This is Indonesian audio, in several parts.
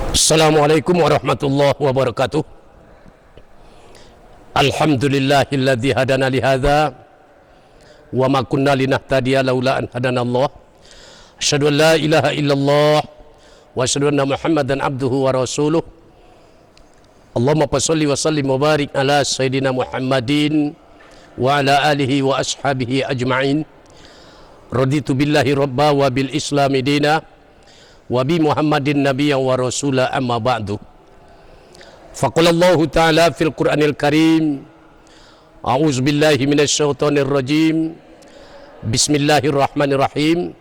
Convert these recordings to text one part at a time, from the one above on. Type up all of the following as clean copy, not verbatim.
Assalamualaikum warahmatullahi wabarakatuh. Alhamdulillahilladzi hadana li hadza wa ma kunna linahtadiya laula an hadanallah. Asyhadu an la ilaha illallah wa asyhadu anna Muhammadan abduhu wa rasuluh. Allahumma shalli wa sallim wa barik ala sayyidina Muhammadin wa ala alihi wa ashabihi ajma'in. Raditu billahi rabba wa bil islami dina wa bi Muhammadin nabiyyan wa rasula, amma ba'du. Faqala Allah ta'ala fil Qur'anil Karim, a'udzu billahi minasy syaithanir rajim. Bismillahirrahmanirrahim.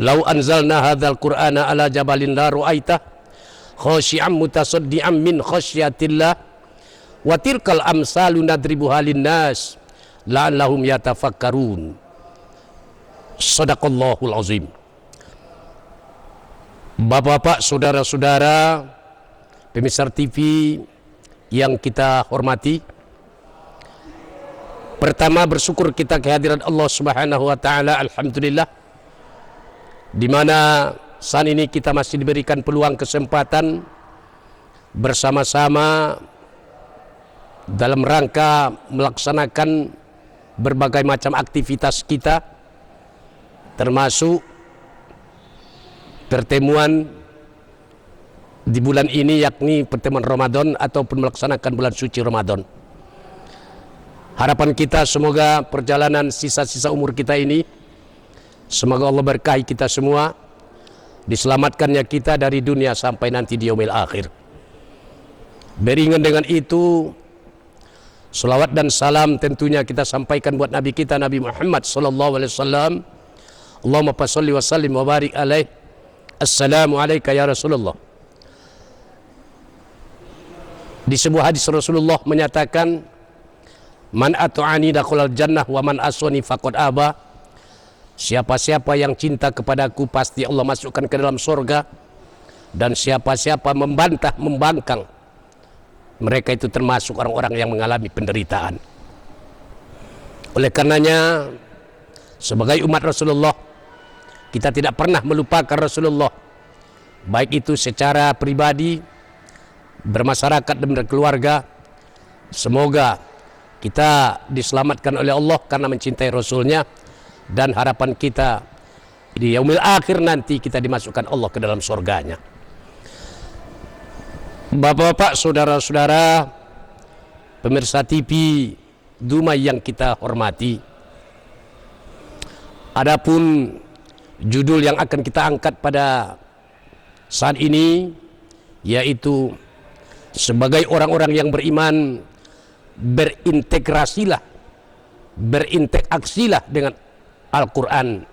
Law anzalna hadzal Qur'ana ala jabalin la ra'aitah khashi'an mutasaddian min khasyatillah wa tilkal amsalu nadribuha linnas la'allahum yatafakkarun. Shadaqallahul azim. Bapak-bapak, saudara-saudara pemirsa TV yang kita hormati, pertama bersyukur kita kehadiran Allah Subhanahu wa taala, alhamdulillah, di mana saat ini kita masih diberikan peluang kesempatan bersama-sama dalam rangka melaksanakan berbagai macam aktivitas kita, termasuk pertemuan di bulan ini, yakni pertemuan Ramadan ataupun melaksanakan bulan suci Ramadan. Harapan kita semoga perjalanan sisa-sisa umur kita ini, semoga Allah berkahi kita semua, diselamatkannya kita dari dunia sampai nanti di yaumil akhir. Beriringan dengan itu, selawat dan salam tentunya kita sampaikan buat Nabi kita, Nabi Muhammad sallallahu alaihi wasallam. Allahumma shalli wa sallim wa barik alaihi. Assalamualaikum ya Rasulullah. Di sebuah hadis Rasulullah menyatakan, man ata'ani dakhalal jannah wa man aswani faqad aba. Siapa-siapa yang cinta kepadaku pasti Allah masukkan ke dalam surga, dan siapa-siapa membantah, membangkang, mereka itu termasuk orang-orang yang mengalami penderitaan. Oleh karenanya, sebagai umat Rasulullah, kita tidak pernah melupakan Rasulullah, baik itu secara pribadi, bermasyarakat dan berkeluarga. Semoga kita diselamatkan oleh Allah karena mencintai Rasulnya, dan harapan kita di yaumil akhir nanti kita dimasukkan Allah ke dalam surganya. Bapak-bapak, saudara-saudara pemirsa TV Dumai yang kita hormati, adapun judul yang akan kita angkat pada saat ini, yaitu sebagai orang-orang yang beriman, berintegrasilah, berinteraksilah dengan Al-Quran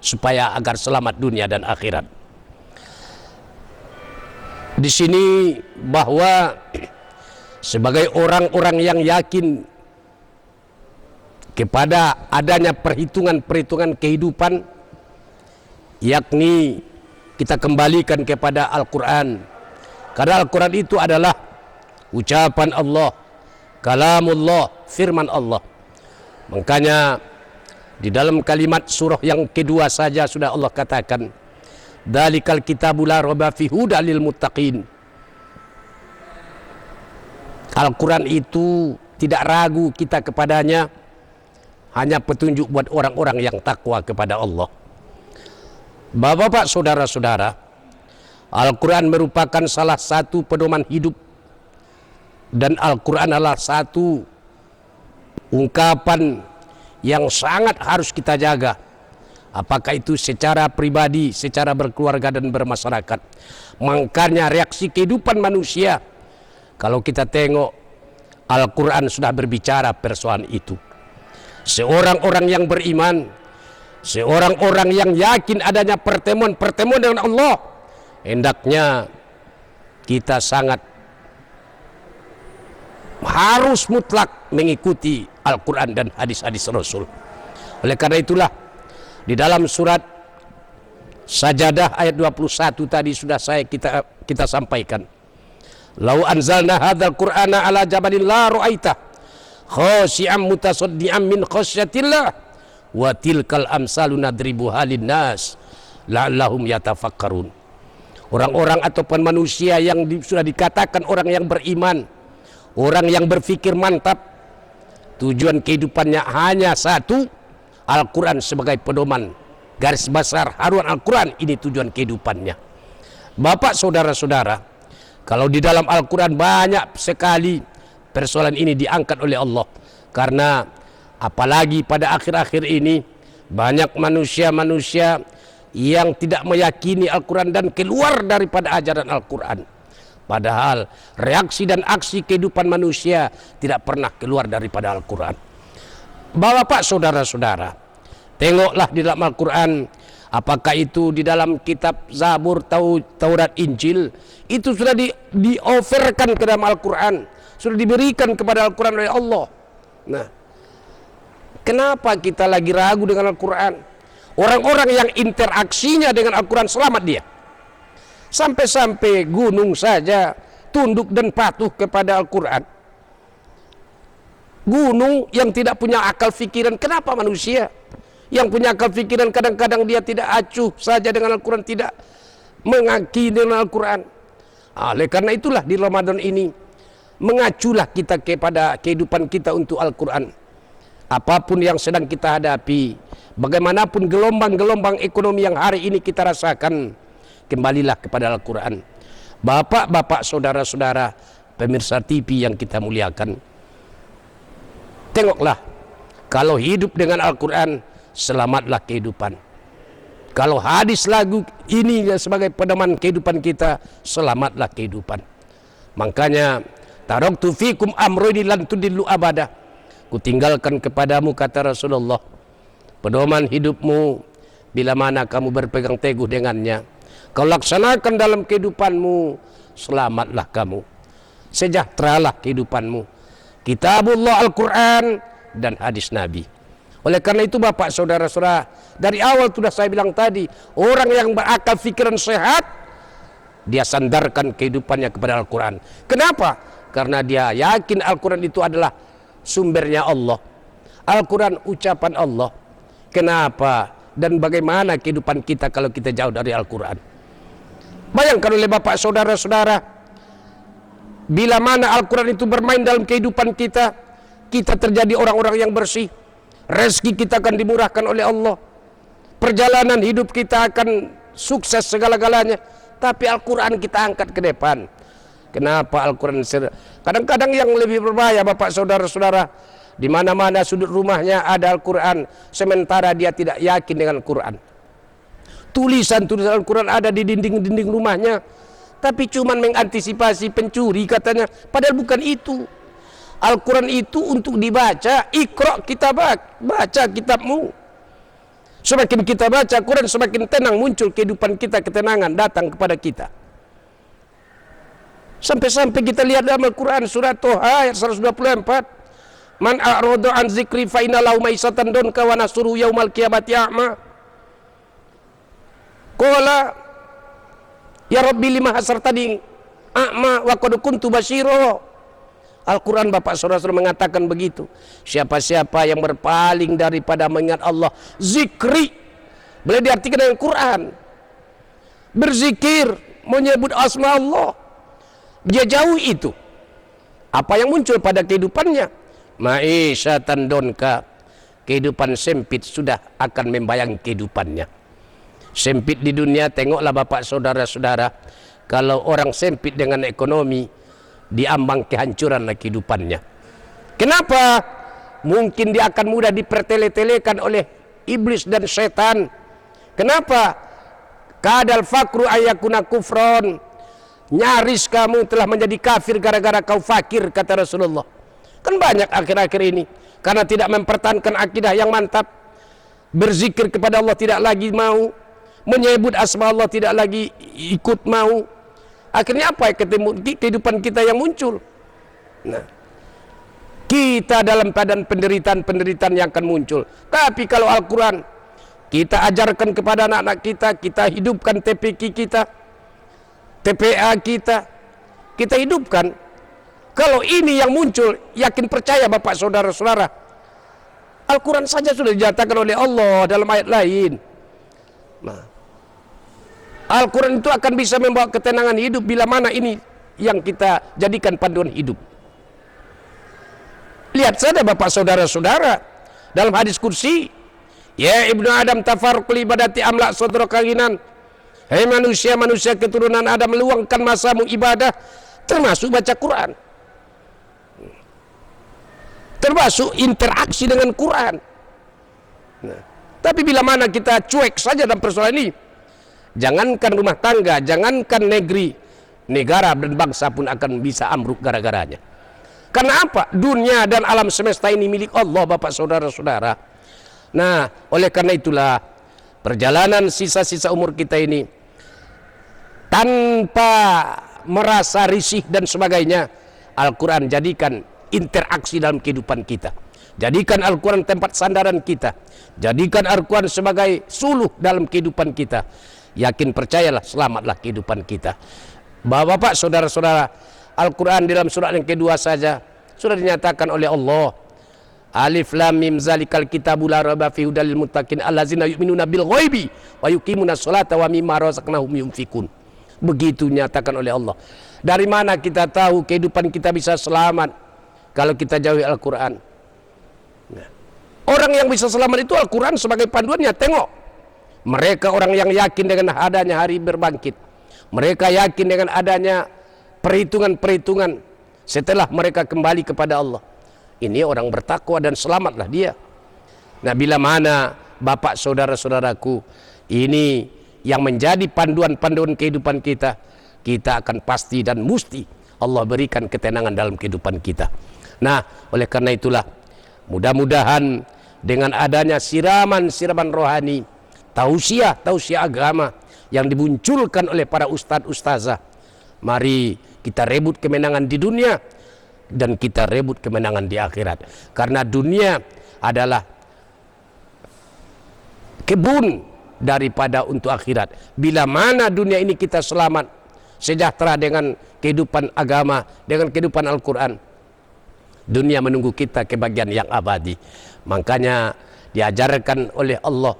supaya agar selamat dunia dan akhirat. Di sini bahwa sebagai orang-orang yang yakin kepada adanya perhitungan-perhitungan kehidupan, yakni kita kembalikan kepada Al-Quran, karena Al-Quran itu adalah ucapan Allah, kalamullah, firman Allah. Makanya di dalam kalimat surah yang kedua saja sudah Allah katakan, dzalikal kitabul la raiba fihi hudal lil muttaqin. Al-Quran itu tidak ragu kita kepadanya, hanya petunjuk buat orang-orang yang takwa kepada Allah. Bapak-bapak, saudara-saudara, Al-Quran merupakan salah satu pedoman hidup, dan Al-Quran adalah satu ungkapan yang sangat harus kita jaga, apakah itu secara pribadi, secara berkeluarga dan bermasyarakat. Makanya reaksi kehidupan manusia, kalau kita tengok, Al-Quran sudah berbicara persoalan itu. Seorang orang yang beriman, seorang orang yang yakin adanya pertemuan dengan Allah, hendaknya kita sangat harus mutlak mengikuti Al-Quran dan hadis-hadis Rasul. Oleh karena itulah di dalam surat Sajadah ayat 21 tadi sudah kita sampaikan, lau anzalna hadzal Qur'ana ala jabalin la ra'aitah khashi'an mutasaddian min khasyatillah wa tilkal amsalu nadribuha linnas la'allahum yatafakkarun. Orang-orang ataupun manusia yang sudah dikatakan orang yang beriman, orang yang berfikir mantap, tujuan kehidupannya hanya satu, Al-Quran sebagai pedoman. Garis besar haruan Al-Quran, ini tujuan kehidupannya. Bapak, saudara-saudara, kalau di dalam Al-Quran banyak sekali persoalan ini diangkat oleh Allah. Karena apalagi pada akhir-akhir ini banyak manusia-manusia yang tidak meyakini Al-Quran dan keluar daripada ajaran Al-Quran. Padahal reaksi dan aksi kehidupan manusia tidak pernah keluar daripada Al-Quran. Bapak, saudara-saudara, tengoklah di dalam Al-Quran, apakah itu di dalam kitab Zabur, Taurat, Injil, itu sudah di-offerkan ke dalam Al-Quran, sudah diberikan kepada Al-Quran oleh Allah. Nah, kenapa kita lagi ragu dengan Al-Quran? Orang-orang yang interaksinya dengan Al-Quran selamat dia. Sampai-sampai gunung saja tunduk dan patuh kepada Al-Quran. Gunung yang tidak punya akal fikiran, kenapa manusia yang punya akal fikiran kadang-kadang dia tidak acuh saja dengan Al-Quran, tidak mengakini dengan Al-Quran. Oleh karena itulah di Ramadan ini mengaculah kita kepada kehidupan kita untuk Al-Quran. Apapun yang sedang kita hadapi, bagaimanapun gelombang-gelombang ekonomi yang hari ini kita rasakan, kembalilah kepada Al-Quran. Bapak-bapak, saudara-saudara, pemirsa TV yang kita muliakan, tengoklah, kalau hidup dengan Al-Quran, selamatlah kehidupan. Kalau hadis lagu ini sebagai pedoman kehidupan kita, selamatlah kehidupan. Makanya, taraktu fikum amrayni lan tudillu abada. Kutinggalkan kepadamu, kata Rasulullah, pedoman hidupmu bila mana kamu berpegang teguh dengannya, kau laksanakan dalam kehidupanmu, selamatlah kamu, sejahteralah kehidupanmu. Kitabullah, Al-Quran, dan hadis Nabi. Oleh karena itu Bapak, saudara-saudara, dari awal sudah saya bilang tadi, orang yang berakal fikiran sehat, dia sandarkan kehidupannya kepada Al-Quran. Kenapa? Karena dia yakin Al-Quran itu adalah sumbernya Allah. Al-Quran ucapan Allah. Kenapa dan bagaimana kehidupan kita kalau kita jauh dari Al-Quran? Bayangkan oleh Bapak, saudara-saudara, bila mana Al-Quran itu bermain dalam kehidupan kita, kita terjadi orang-orang yang bersih, rezeki kita akan dimurahkan oleh Allah, perjalanan hidup kita akan sukses segala-galanya. Tapi Al-Quran kita angkat ke depan. Kenapa Al-Quran? Kadang-kadang yang lebih berbahaya Bapak, saudara-saudara, di mana-mana sudut rumahnya ada Al-Quran, sementara dia tidak yakin dengan Al-Quran. Tulisan-tulisan Al-Quran ada di dinding-dinding rumahnya, tapi cuman mengantisipasi pencuri katanya. Padahal bukan itu. Al-Quran itu untuk dibaca. Iqra kitabak, baca kitabmu. Semakin kita baca Quran, semakin tenang muncul kehidupan kita, ketenangan datang kepada kita. Sampai-sampai kita lihat dalam Al-Quran surat Toha ayat 124, man a'rada an zikri fa inna lahu maisatan donka wa nasruhu yaumal qiyamati a'ma. Qala ya rabbi lima hasartani a'ma wa qad kuntu basyira. Al-Quran Bapak saudara-saudara mengatakan begitu. Siapa-siapa yang berpaling daripada mengingat Allah, zikri boleh diartikan dengan Quran, berzikir, menyebut asma Allah, dia jauh itu. Apa yang muncul pada kehidupannya? Ma'isyatan donka, kehidupan sempit sudah akan membayang kehidupannya. Sempit di dunia, tengoklah Bapak saudara-saudara, kalau orang sempit dengan ekonomi, diambang kehancuran kehidupannya. Kenapa? Mungkin dia akan mudah dipertele-telekan oleh iblis dan setan. Kenapa? Kadal fakru ayakuna kufron, nyaris kamu telah menjadi kafir gara-gara kau fakir, kata Rasulullah. Kan banyak akhir-akhir ini karena tidak mempertahankan akidah yang mantap, berzikir kepada Allah tidak lagi mau, menyebut asma Allah tidak lagi ikut mau. Akhirnya apa kehidupan kita yang muncul? Nah, kita dalam keadaan penderitaan yang akan muncul. Tapi kalau Al-Quran kita ajarkan kepada anak-anak kita, kita hidupkan TPQ kita, TPA kita hidupkan. Kalau ini yang muncul, yakin percaya Bapak saudara-saudara, Al-Quran saja sudah dinyatakan oleh Allah dalam ayat lain. Nah, Al-Quran itu akan bisa membawa ketenangan hidup bila mana ini yang kita jadikan panduan hidup. Lihat saja bapak saudara-saudara dalam hadis kursi, ya ibnu Adam tafarruqul ibadati amla sadra kaginan. Hei manusia keturunan Adam, meluangkan masamu ibadah, termasuk baca Quran, termasuk interaksi dengan Quran. Nah, tapi bila mana kita cuek saja dalam persoalan ini, jangankan rumah tangga, jangankan negeri, negara dan bangsa pun akan bisa ambruk gara-garanya. Karena apa? Dunia dan alam semesta ini milik Allah, bapak saudara-saudara. Nah, oleh karena itulah perjalanan sisa-sisa umur kita ini, tanpa merasa risih dan sebagainya, Al-Quran jadikan interaksi dalam kehidupan kita. Jadikan Al-Quran tempat sandaran kita. Jadikan Al-Quran sebagai suluh dalam kehidupan kita. Yakin percayalah, selamatlah kehidupan kita. Bapak-bapak, saudara-saudara, Al-Quran dalam surat yang kedua saja sudah dinyatakan oleh Allah. Alif lam mim zalikal kitabu la raiba fihi hudal lil muttaqin allazina yu'minuna bil ghaibi wa yuqimuna sholata wa mimma razaqnahum yunfikun. Begitu nyatakan oleh Allah. Dari mana kita tahu kehidupan kita bisa selamat kalau kita jauhi Al-Quran? Nah, orang yang bisa selamat itu Al-Quran sebagai panduannya. Tengok, mereka orang yang yakin dengan adanya hari berbangkit. Mereka yakin dengan adanya perhitungan-perhitungan setelah mereka kembali kepada Allah. Ini orang bertakwa dan selamatlah dia. Nah, bila mana bapak saudara-saudaraku ini yang menjadi panduan-panduan kehidupan kita, kita akan pasti dan mesti Allah berikan ketenangan dalam kehidupan kita. Nah, oleh karena itulah mudah-mudahan dengan adanya siraman-siraman rohani, tausiah agama yang dimunculkan oleh para ustadz-ustazah, mari kita rebut kemenangan di dunia dan kita rebut kemenangan di akhirat. Karena dunia adalah kebun daripada untuk akhirat. Bila mana dunia ini kita selamat, sejahtera dengan kehidupan agama, dengan kehidupan Al-Quran, dunia menunggu kita kebahagiaan yang abadi. Makanya diajarkan oleh Allah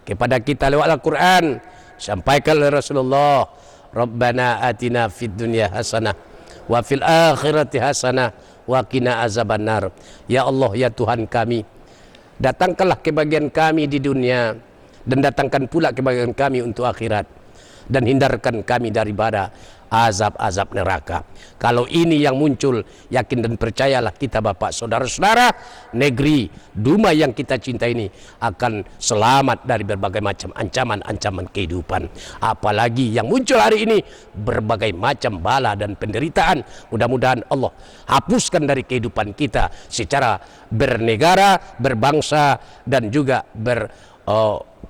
kepada kita lewat Al-Quran, sampaikan oleh Rasulullah, Rabbana atina fid dunya hasanah wa fil akhirati hasanah wa qina azabannar. Ya Allah, ya Tuhan kami, datangkanlah kebahagiaan kami di dunia dan datangkan pula kebahagiaan kami untuk akhirat, dan hindarkan kami daripada azab-azab neraka. Kalau ini yang muncul, yakin dan percayalah kita bapak saudara-saudara, negeri Duma yang kita cinta ini akan selamat dari berbagai macam ancaman-ancaman kehidupan. Apalagi yang muncul hari ini, berbagai macam bala dan penderitaan. Mudah-mudahan Allah hapuskan dari kehidupan kita secara bernegara, berbangsa, dan juga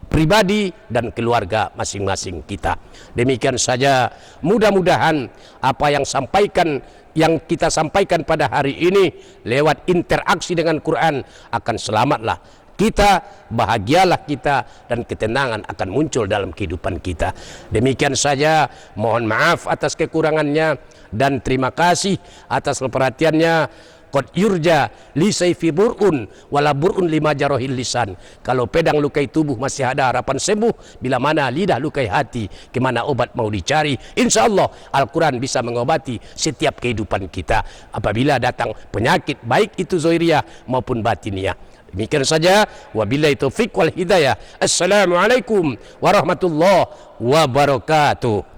pribadi dan keluarga masing-masing kita. Demikian saja, mudah-mudahan apa yang kita sampaikan pada hari ini lewat interaksi dengan Quran akan selamatlah kita, bahagialah kita, dan ketenangan akan muncul dalam kehidupan kita. Demikian saja, mohon maaf atas kekurangannya dan terima kasih atas perhatiannya. Qad yurja li sayfi bur'un wala bur'un lima jarohil lisan. Kalau pedang lukai tubuh masih ada harapan sembuh, bila mana lidah lukai hati, kemana obat mau dicari? Insya Allah Al-Quran bisa mengobati setiap kehidupan kita apabila datang penyakit, baik itu zohiriyah maupun batiniyah. Demikian saja, wabillahi taufiq wal hidayah. Assalamualaikum warahmatullahi wabarakatuh.